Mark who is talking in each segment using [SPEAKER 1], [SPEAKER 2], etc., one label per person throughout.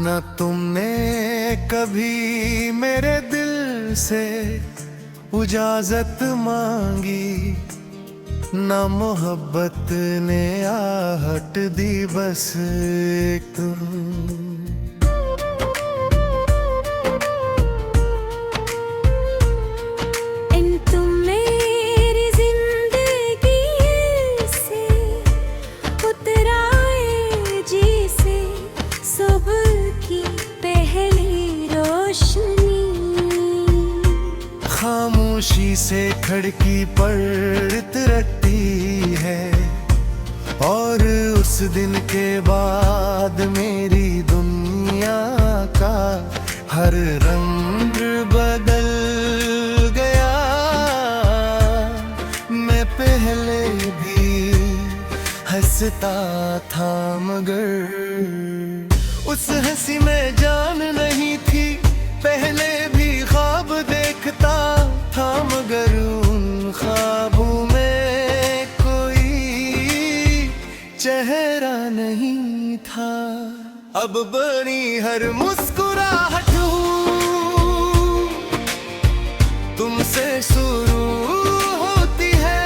[SPEAKER 1] न तुमने कभी मेरे दिल से इजाजत मांगी, न मोहब्बत ने आहट दी, बस तुम। खामोशी से खिड़की पर तिरकती है, और उस दिन के बाद मेरी दुनिया का हर रंग बदल गया। मैं पहले भी हंसता था, मगर उस हंसी में जान नहीं थी। पहले भी ख्वाब देखता था, मगर उन ख्वाबों में कोई चेहरा नहीं था। अब बनी हर मुस्कुराहट तुमसे शुरू होती है।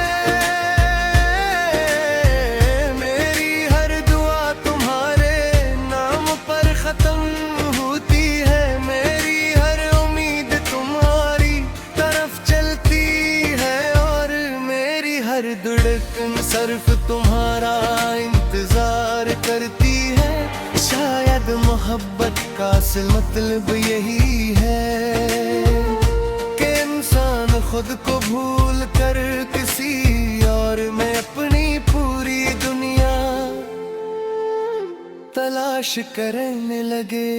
[SPEAKER 1] मेरी हर दुआ तुम्हारे नाम पर खत्म होती है। मेरी हर उम्मीद तुम्हारी तरफ चलती है, और मेरी हर धड़कन सिर्फ तुम्हारा इंतजार करती है। शायद मोहब्बत का असल मतलब यही है कि इंसान खुद को भूल कर किसी और में अपनी पूरी दुनिया तलाश करने लगे।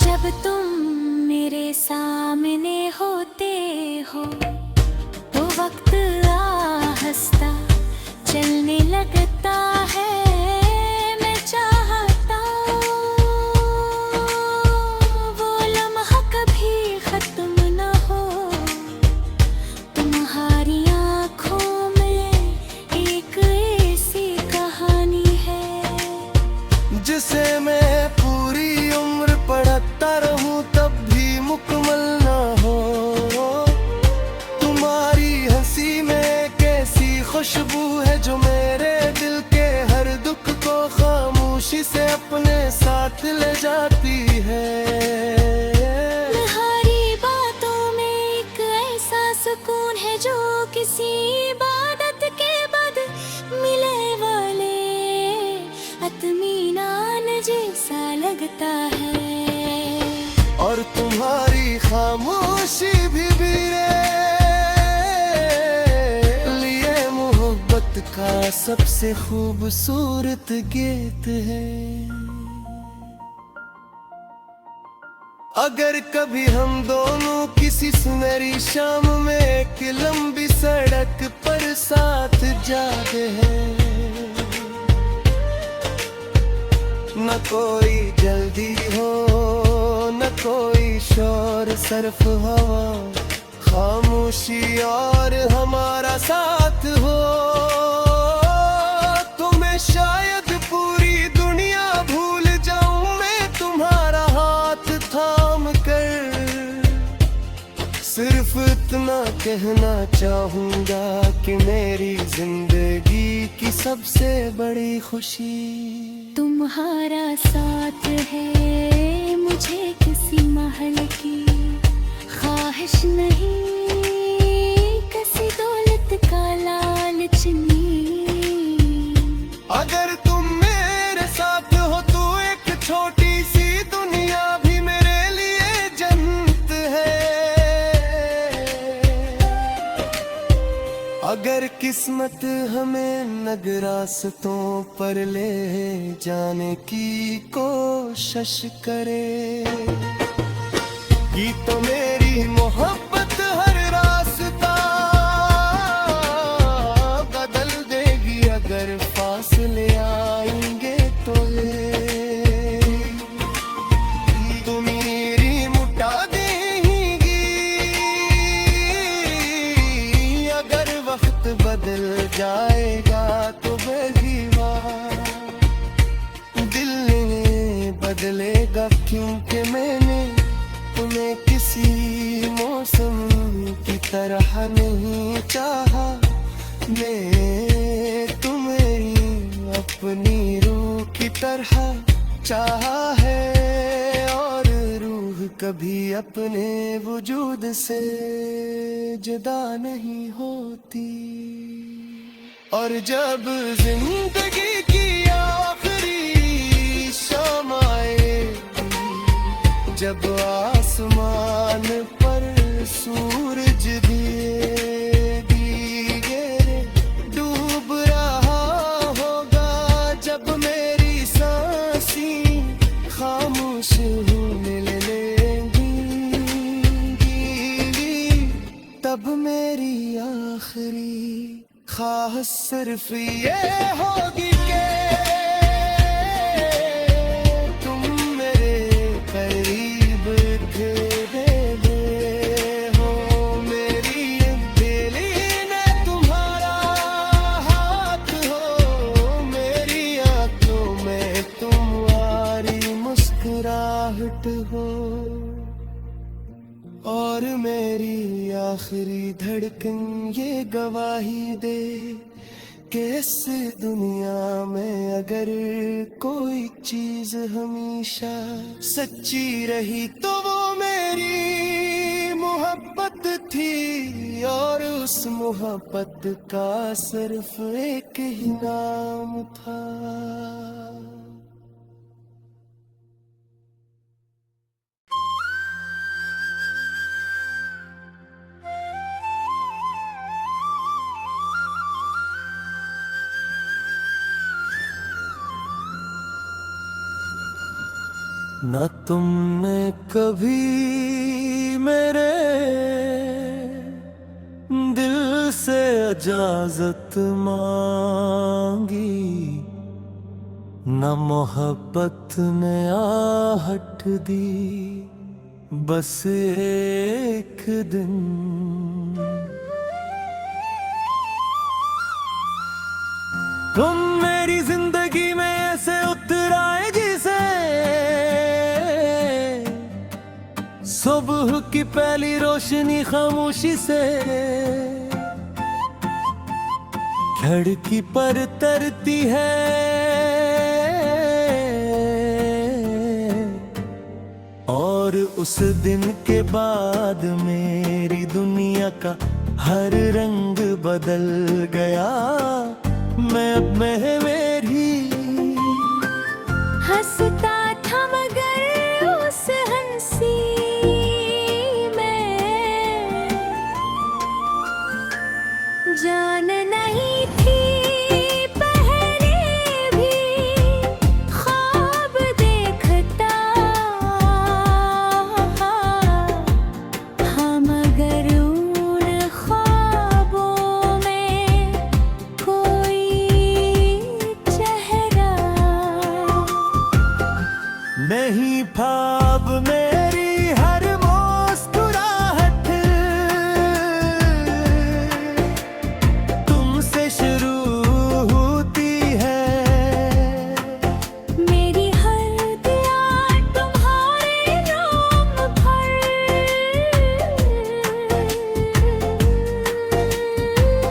[SPEAKER 2] जब तुम मेरे सामने होते हो तो वक्त आहिस्ता चलने लगता है। मैं चाहता वो लम्हा कभी खत्म न हो। तुम्हारी आँखों में एक ऐसी कहानी है
[SPEAKER 1] जिसे मैं पूरी उम्र पढ़ता रहूं तब भी मुकम्मल ना हो। तुम्हारी हंसी में कैसी खुशबू है जो मेरे दिल के हर दुख को खामोशी से अपने साथ ले जाती है।
[SPEAKER 2] तुम्हारी बातों में एक ऐसा सुकून है जो किसी इबादत के बाद मिले वाले इत्मीनान जैसा लगता है।
[SPEAKER 1] और तुम्हारी खामोशी भी मेरे लिए मोहब्बत का सबसे खूबसूरत गीत है। अगर कभी हम दोनों किसी सुनहरी शाम में एक लंबी सड़क पर साथ जाते हैं, न कोई जल्दी हो न कोई शोर, सिर्फ हवा खामोशी और हमारा साथ हो, तो मैं शायद पूरी दुनिया भूल जाऊं। मैं तुम्हारा हाथ थाम कर सिर्फ इतना कहना चाहूंगा कि मेरी जिंदगी की सबसे बड़ी खुशी
[SPEAKER 2] तुम्हारा साथ है। मुझे किसी महल की ख्वाहिश नहीं, किसी दौलत का लालच नहीं।
[SPEAKER 1] अगर तुम मेरे साथ हो तो एक छोटी सी दुनिया भी मेरे लिए जन्नत है। अगर किस्मत हमें नग रास्तों पर ले जाने की कोशिश करे, की तो मेरी मोहब्बत हर रास्ता बदल देगी। अगर फासले आएंगे तो तुम मेरी मुटा देंगी। अगर वक्त बदल जाए बदलेगा, क्योंकि मैंने तुम्हें किसी मौसम की तरह नहीं चाहा। मैं तुम्हें अपनी रूह की तरह चाहा है, और रूह कभी अपने वजूद से जुदा नहीं होती। और जब जिंदगी की आखिरी शाम आएगी, जब आसमान पर सूरज दिएगी डूब रहा होगा, जब मेरी सांसें खामोश होने लगेंगी, तब मेरी आखिरी ख्वाहिश सिर्फ ये होगी कि तुम मेरे करीब खड़े हो। मेरी दिली ने तुम्हारा हाथ हो, मेरी आंखों में तुम्हारी मुस्कुराहट हो, और मेरी आखिरी धड़कन ये गवाही दे कि इस दुनिया में अगर कोई चीज हमेशा सच्ची रही तो वो मेरी मोहब्बत थी, और उस मोहब्बत का सिर्फ एक ही नाम था। न तुमने कभी मेरे दिल से इजाजत मांगी, न मोहब्बत ने आहट दी, बस एक दिन तुम मेरी जिंदगी में ऐसे उतर आए जिसे सुबह की पहली रोशनी खामोशी से खिड़की पर तरती है, और उस दिन के बाद मेरी दुनिया का हर रंग बदल गया। मैं अब मेरी
[SPEAKER 2] हंसता था मगर उस हंसी में जान नहीं थी, पहले भी ख्वाब देखता हाँ, मगर उन ख्वाबों में कोई चेहरा
[SPEAKER 1] नहीं था। अब मेरी हर मुस्कुराहट तुमसे शुरू होती है,
[SPEAKER 2] मेरी हर दुआ तुम्हारे नाम पर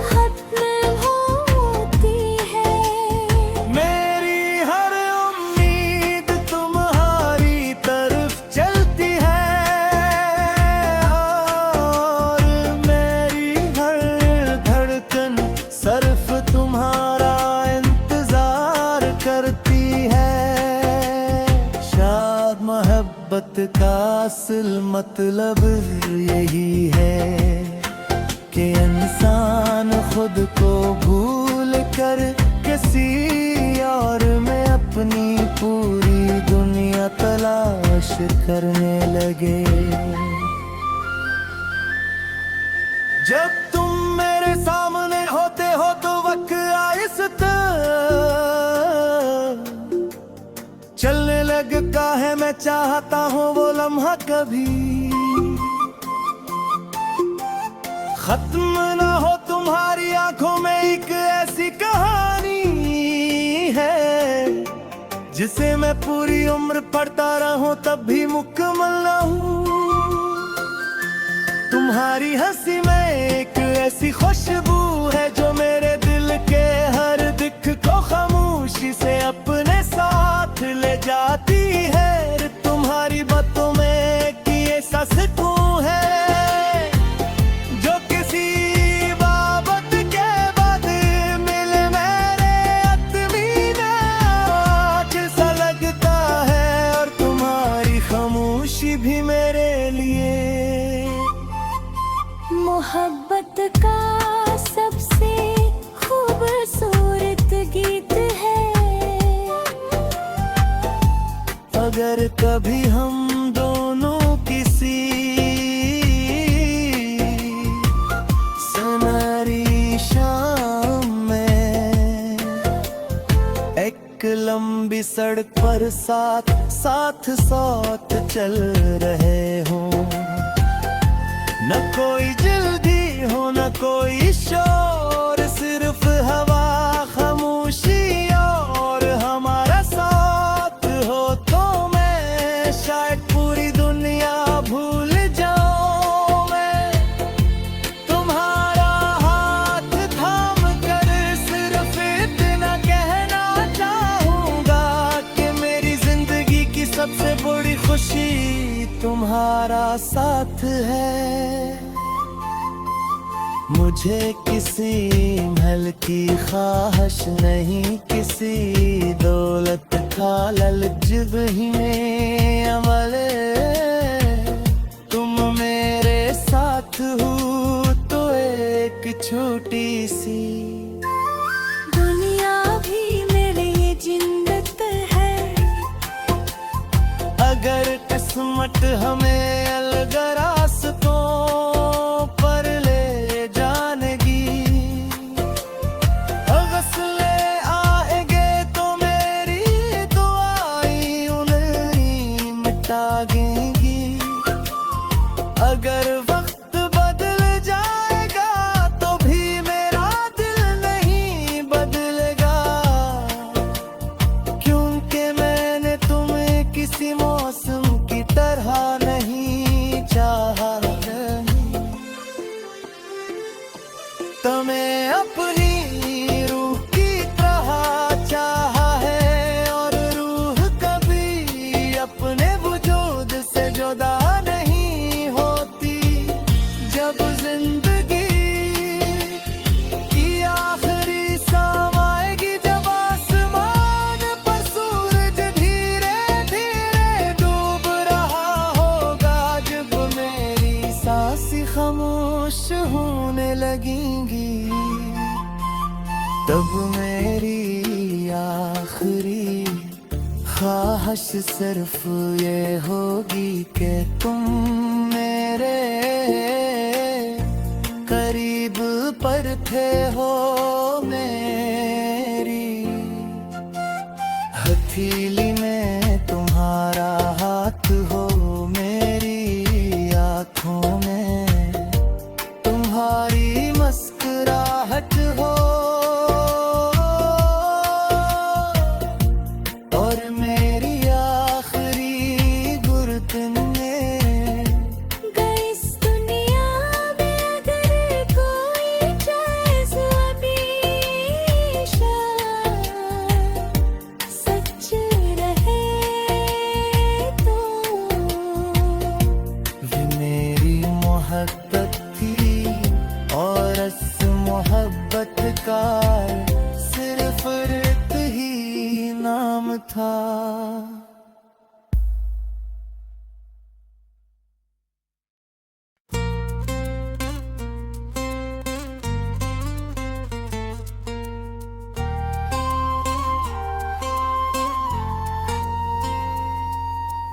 [SPEAKER 2] खत्म होती है।
[SPEAKER 1] मेरी हर उम्मीद तुम्हारी तरफ चलती है, और मेरी हर धड़कन सिर्फ तुम्हारा इंतजार करती है। शायद मोहब्बत का असल मतलब यही है कि इंसान खुद को भूल कर किसी और में अपनी पूरी दुनिया तलाश करने लगे। जब तुम मेरे सामने होते हो तो वक्त आहिस्ता चलने लगता है, मैं चाहता हूँ वो लम्हा कभी खत्म ना हो। तुम्हारी आंखों में एक ऐसी कहानी है जिसे मैं पूरी उम्र पढ़ता रहूं तब भी मुकम्मल ना हूं। तुम्हारी हंसी में एक ऐसी खुशबू है जो मेरे दिल के हर दुख को खामोशी से अपने साथ ले जाती है। तुम्हारी बातों में कि ऐसा सुकून है जो किसी बाबत के बाद मिले मेरे अतमीना सा लगता है। और तुम्हारी खामोशी भी मेरे लिए
[SPEAKER 2] मोहब्बत का सबसे खूबसूरत गीत है।
[SPEAKER 1] अगर कभी हम दोनों किसी सुनहरी शाम में एक लंबी सड़क पर साथ साथ चल रहे हों, न कोई जल्दी हो न कोई शोर, सिर्फ हवा खामोशी और हमारा साथ हो, तो मैं शायद पूरी दुनिया भूल जाऊं। मैं तुम्हारा हाथ थाम कर सिर्फ इतना कहना चाहूंगा कि मेरी जिंदगी की सबसे बड़ी खुशी तुम्हारा साथ है। मुझे किसी महल की ख्वाहिश नहीं, किसी दौलत का लालच भी में अमल। तुम मेरे साथ हो तो एक छोटी सी
[SPEAKER 2] दुनिया भी मेरे लिए जिन्नत है।
[SPEAKER 1] अगर किस्मत हमें अलग रास्तों पर ले जानेगी, हौसले आएंगे तो मेरी दुआएं उन्हें मिटा देंगी। अगर वक्त बदल जाएगा तो भी मेरा दिल नहीं बदलेगा, क्योंकि मैंने तुम्हें किसी मौसम की तरह नहीं चाहा। तुम्हें अपनी रूह की तरह चाहा है, और रूह कभी अपने वजूद से जुदा नहीं होती। जब जिंदगी की आखिरी शाम आएगी, जब आसमान पर सूरज धीरे धीरे डूब रहा होगा, जब मेरी सांसें खामोश होने लगेंगी, तब मेरी आखिरी ख्वाहिश सिर्फ ये होगी कि तुम मेरे करीब पर थे हो। मेरी हथेली में तुम्हारा हाथ हो, मेरी आँखों में तुम्हारी मुस्कुराहट हो, और मेरी आखिरी गुर्दन में
[SPEAKER 2] इस दुनिया में अगर कोई जज्बा हमेशा सच रहे तो
[SPEAKER 1] ये मेरी मोहब्बत थी, और इस मोहब्बत का सिर्फ रित ही नाम था।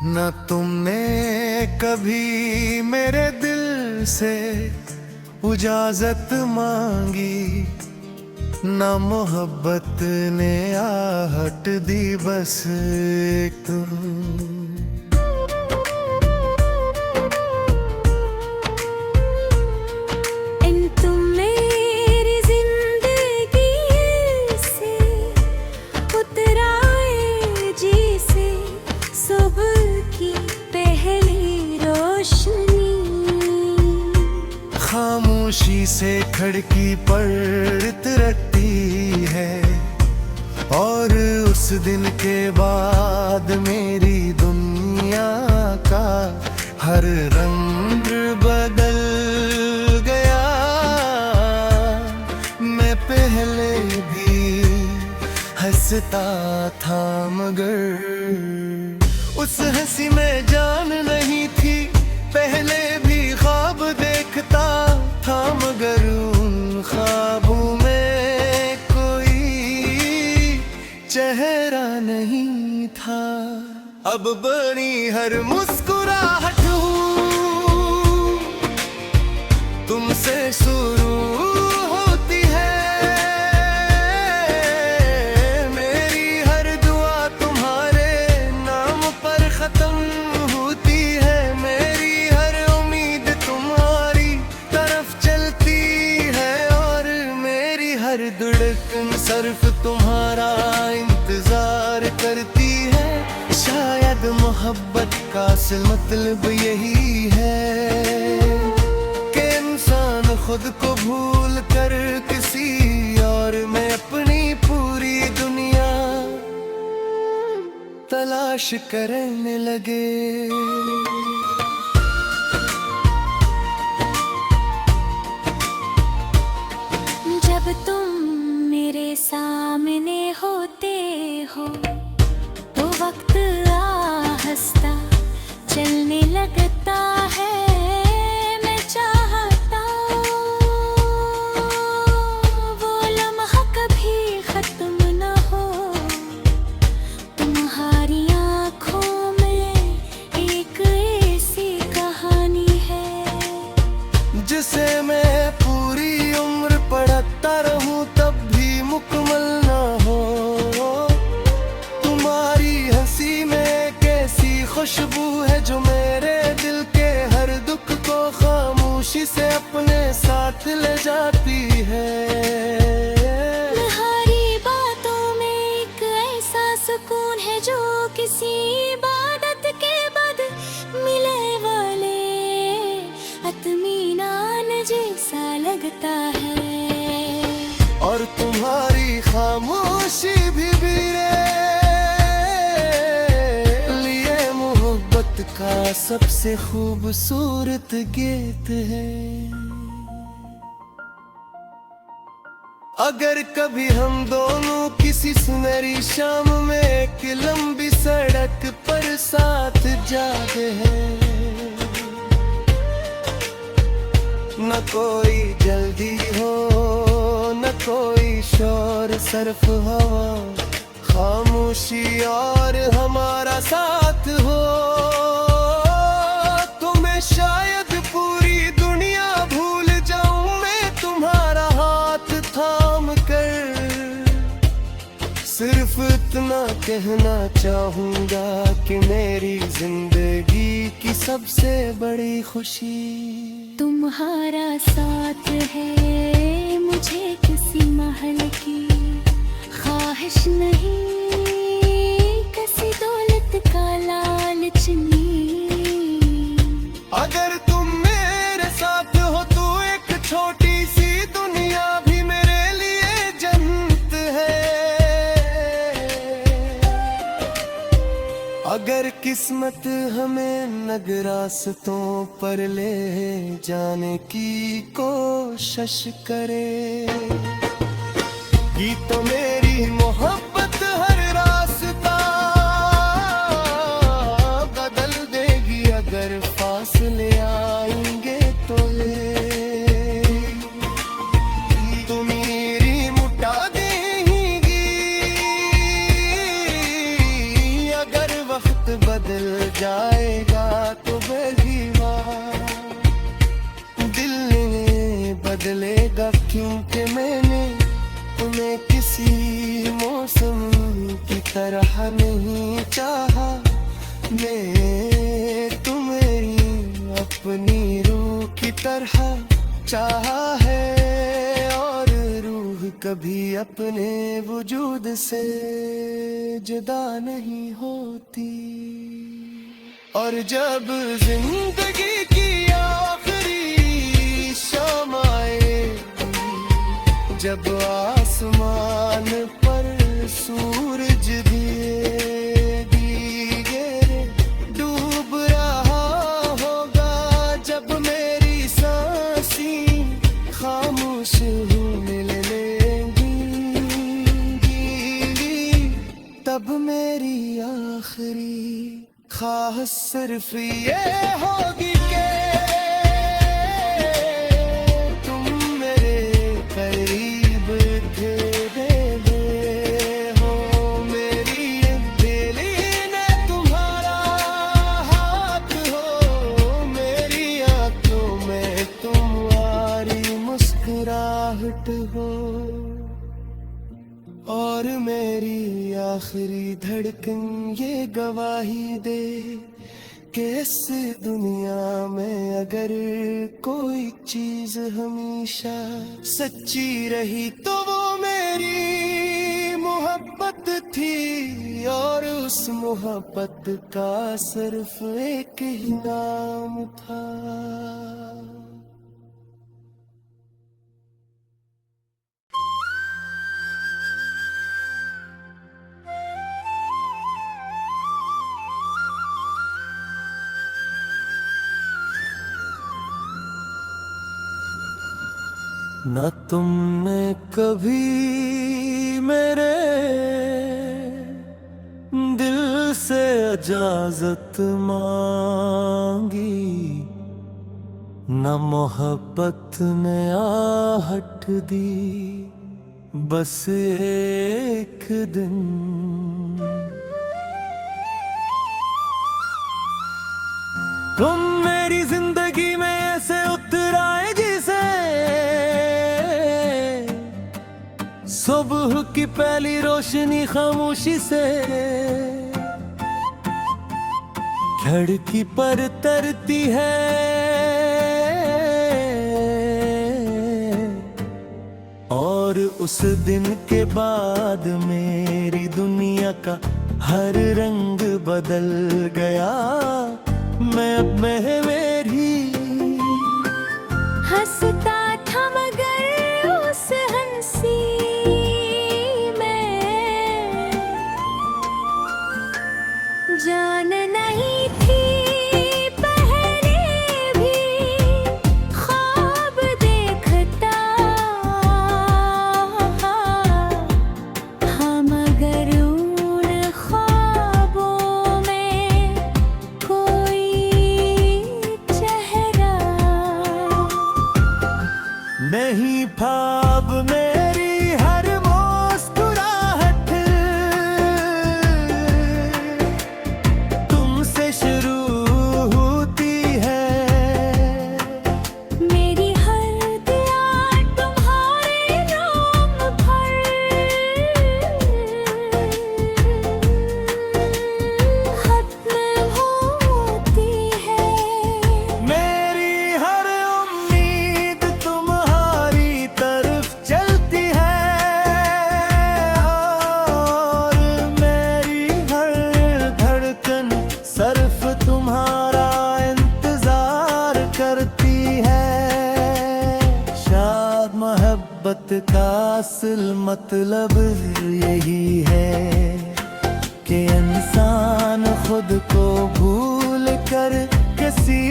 [SPEAKER 1] न तुमने कभी मेरे दिल से इजाजत मांगी, ना मोहब्बत ने आहट दी, बस एक तुम।
[SPEAKER 2] तुम मेरी जिंदगी से उतराए जी
[SPEAKER 1] खामोशी से खिड़की पर तिरकती है, और उस दिन के बाद मेरी दुनिया का हर रंग बदल गया। मैं पहले भी हंसता था मगर उस हंसी में जान नहीं थी। पहले भी ख्वाब देखता था मगर उन ख्वाबों में कोई चेहरा नहीं था। अब बनी हर मुस्कुराहट हूँ तुमसे शुरू होती है। मेरी हर दुआ तुम्हारे नाम पर खत्म होती है। मेरी हर उम्मीद तुम्हारी तरफ चलती है, और मेरी हर धड़कन सिर्फ तुम्हारा इंतजार करती है। शायद मोहब्बत का असल मतलब यही है कि इंसान खुद को भूल कर किसी और में अपनी पूरी दुनिया तलाश करने लगे।
[SPEAKER 2] जब तुम मेरे सामने होते हो तो वक्त आहिस्ता चलने लगता है। मैं चाहता वो लम्हा कभी खत्म न हो। तुम्हारी आँखों में एक ऐसी कहानी है
[SPEAKER 1] जिसे मैं पूरी उम्र पढ़ता रहूं तब भी मुकम्मल ना हो। तुम्हारी हंसी में कैसी खुशबू है जो मेरे दिल के हर दुख को खामोशी से अपने साथ ले जाती है।
[SPEAKER 2] तुम्हारी बातों में एक ऐसा सुकून है जो किसी इबादत के बाद मिले वाले इत्मीनान जैसा लगता है।
[SPEAKER 1] और तुम्हारी खामोशी भी मेरे लिए मोहब्बत का सबसे खूबसूरत गीत है। अगर कभी हम दोनों किसी सुनहरी शाम में एक लंबी सड़क पर साथ जाते हैं, न कोई जल्दी हो न कोई शोर, सिर्फ हवा खामोशी और हमारा साथ हो, तो मैं शायद पूरी दुनिया भूल जाऊं। मैं तुम्हारा हाथ थाम कर सिर्फ इतना कहना चाहूंगा कि मेरी जिंदगी की सबसे बड़ी खुशी
[SPEAKER 2] तुम्हारा साथ है। मुझे किसी महल की ख्वाहिश नहीं, किसी दौलत का लालच नहीं।
[SPEAKER 1] अगर तुम मेरे साथ हो तो एक छोटी सी दुनिया भी मेरे लिए जन्नत है। अगर किस्मत हमें नग रास्तों पर ले जाने की कोशिश करे, ये तो मेरी मोहब्बत हर रास्ता बदल देगी। अगर फासले आएंगे तो तो मेरी मुटा देगी। अगर वक्त बदल जाएगा तो बदलेगा, दिल ने बदलेगा, क्योंकि मैंने तुम्हें किसी मौसम की तरह नहीं चाहा। मैं तुम्हें अपनी रूह की तरह चाहा है, और रूह कभी अपने वजूद से जुदा नहीं होती। और जब जिंदगी की आखिरी शाम आए जब आसमान पर सूरज धीरे डूब रहा होगा, जब मेरी सांसें खामोश होने लगेंगी, तब मेरी आखिरी ख्वाहिश सिर्फ ये होगी कि तुम मेरे करीब थे, बेबे हो मेरी दिली ने तुम्हारा हाथ हो, मेरी आंखों में तुम्हारी मुस्कुराहट हो, और मेरी आखिरी धड़कन ये गवाही दे कि इस दुनिया में अगर कोई चीज हमेशा सच्ची रही तो वो मेरी मोहब्बत थी, और उस मोहब्बत का सिर्फ एक ही नाम था। न तुमने कभी मेरे दिल से इजाजत मांगी, न मोहब्बत ने आहट दी, बस एक दिन तुम मेरी जिंदगी में ऐसे उतर आए जिसे सुबह की पहली रोशनी खामोशी से खिड़की पर तरती है, और उस दिन के बाद मेरी दुनिया का हर रंग बदल गया। मैं अब मेरी
[SPEAKER 2] हंसता था मगर उस हंसी में जान नहीं थी, पहले भी ख्वाब देखता, हाँ मगर उन ख्वाबों में कोई चेहरा
[SPEAKER 1] नहीं था। अब मेरी हर मुस्कुराहट तुमसे शुरू होती है,
[SPEAKER 2] मेरी हर दुआ तुम्हारे नाम पर खत्म होती है,
[SPEAKER 1] मेरी हर उम्मीद तुम्हारी तरफ चलती है, और मेरी हर धड़कन सिर्फ तुम्हारा इंतजार करती है। शायद मोहब्बत का असल मतलब यही है कि इंसान खुद को भूल कर किसी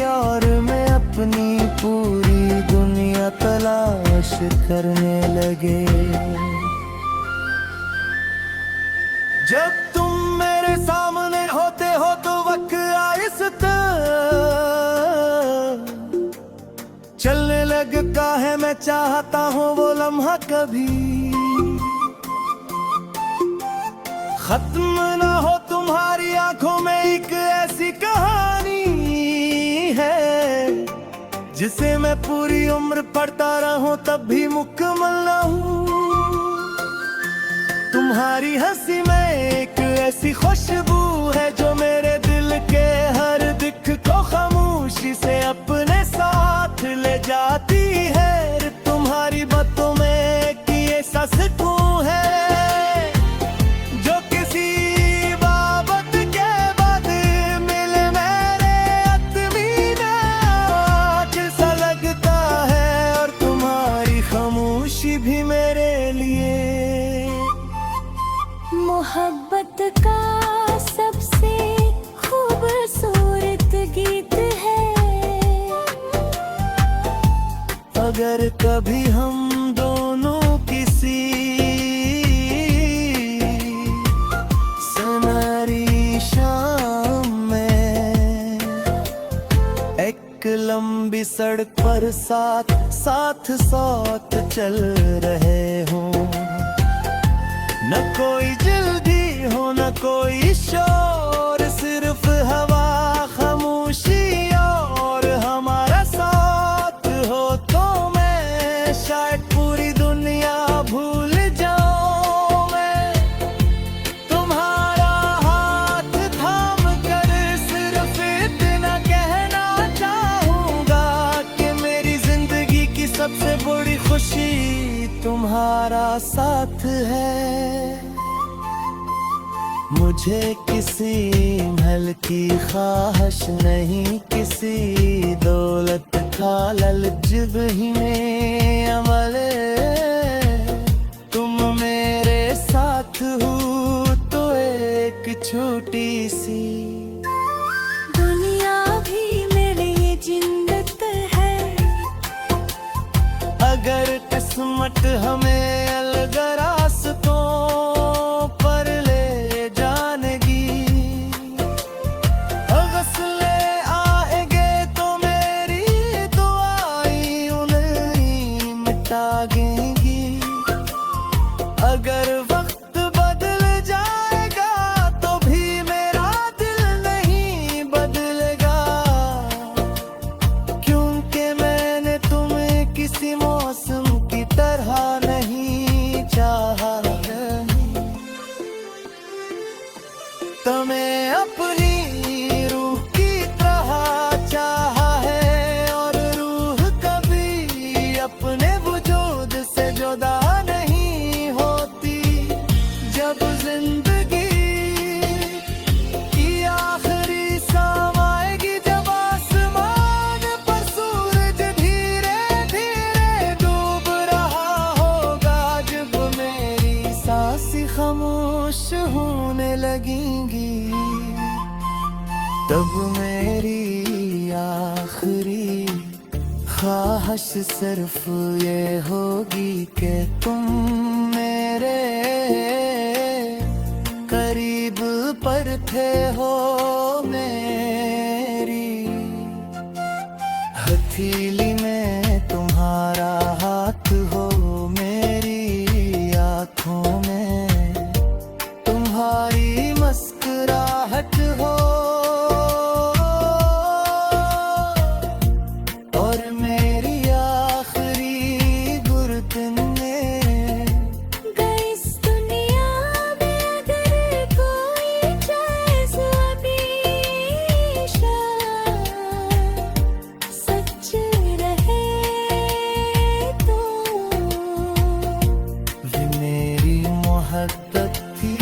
[SPEAKER 1] और में अपनी पूरी दुनिया तलाश करने लगे। जब तुम मेरे सामने होते हो तो वक्त आहिस्ता चलने लगता है, मैं चाहता हूँ वो लम्हा कभी खत्म ना हो। तुम्हारी आंखों में एक ऐसी कहानी है जिसे मैं पूरी उम्र पढ़ता रहूं तब भी मुकम्मल ना हूं। तुम्हारी हंसी में एक ऐसी खुशबू है जो मेरे दिल के हर दुख को खामोशी से अपने साथ ले जाती है। तुम्हारी बातों में कि ऐसा सुकून है जो किसी बाबत के बाद मिले मेरे अतमीना सा लगता है, और तुम्हारी खामोशी भी अगर कभी हम दोनों किसी सुनहरी शाम में एक लंबी सड़क पर साथ साथ चल रहे हों, न कोई जल्दी हो न कोई शोर, सिर्फ हवा खामोशी और हमारा साथ हो, तो मैं शायद पूरी दुनिया भूल जाऊं। मैं तुम्हारा हाथ थाम कर सिर्फ इतना कहना चाहूंगा कि मेरी जिंदगी की सबसे बड़ी खुशी तुम्हारा साथ है। मुझे किसी महल की ख्वाहिश नहीं, किसी दौलत का लालच भी में अमल, तुम मेरे साथ हो तो एक छोटी सी
[SPEAKER 2] दुनिया भी मेरे लिए जिन्नत है।
[SPEAKER 1] अगर किस्मत हमें अलग रास्तों पर ले जानेगी, हौसले आएंगे तो मेरी दुआएं उन्हें मिटा देंगी। अगर वक्त बदल जाएगा तो भी मेरा दिल नहीं बदलेगा, क्योंकि मैंने तुम्हें किसी मौसम की तरह नहीं चाहा। तुम्हें अपनी रूह की तरह चाहा है, और रूह कभी अपने वजूद से जुदा नहीं होती। जब जिंदगी की आखिरी सांस आएगी, जब आसमान पर सूरज धीरे धीरे डूब रहा होगा, जब मेरी सांसें खामोश होने लगेंगी, तब मेरी आखिरी ख्वाहिश सिर्फ ये होगी कि तुम मेरे करीब पर थे हो, मेरी हथेली में तुम्हारा हाथ हो, मेरी आँखों में तुम्हारी मुस्कुराहट हो, और मेरी आखिरी गुर्दने
[SPEAKER 2] इस दुनिया में अगर कोई जैसा हमेशा सच रहे तो
[SPEAKER 1] ये मेरी मोहब्बत थी,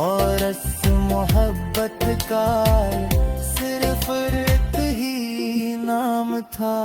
[SPEAKER 1] और इस मोहब्बत का सिर्फ रित ही नाम था।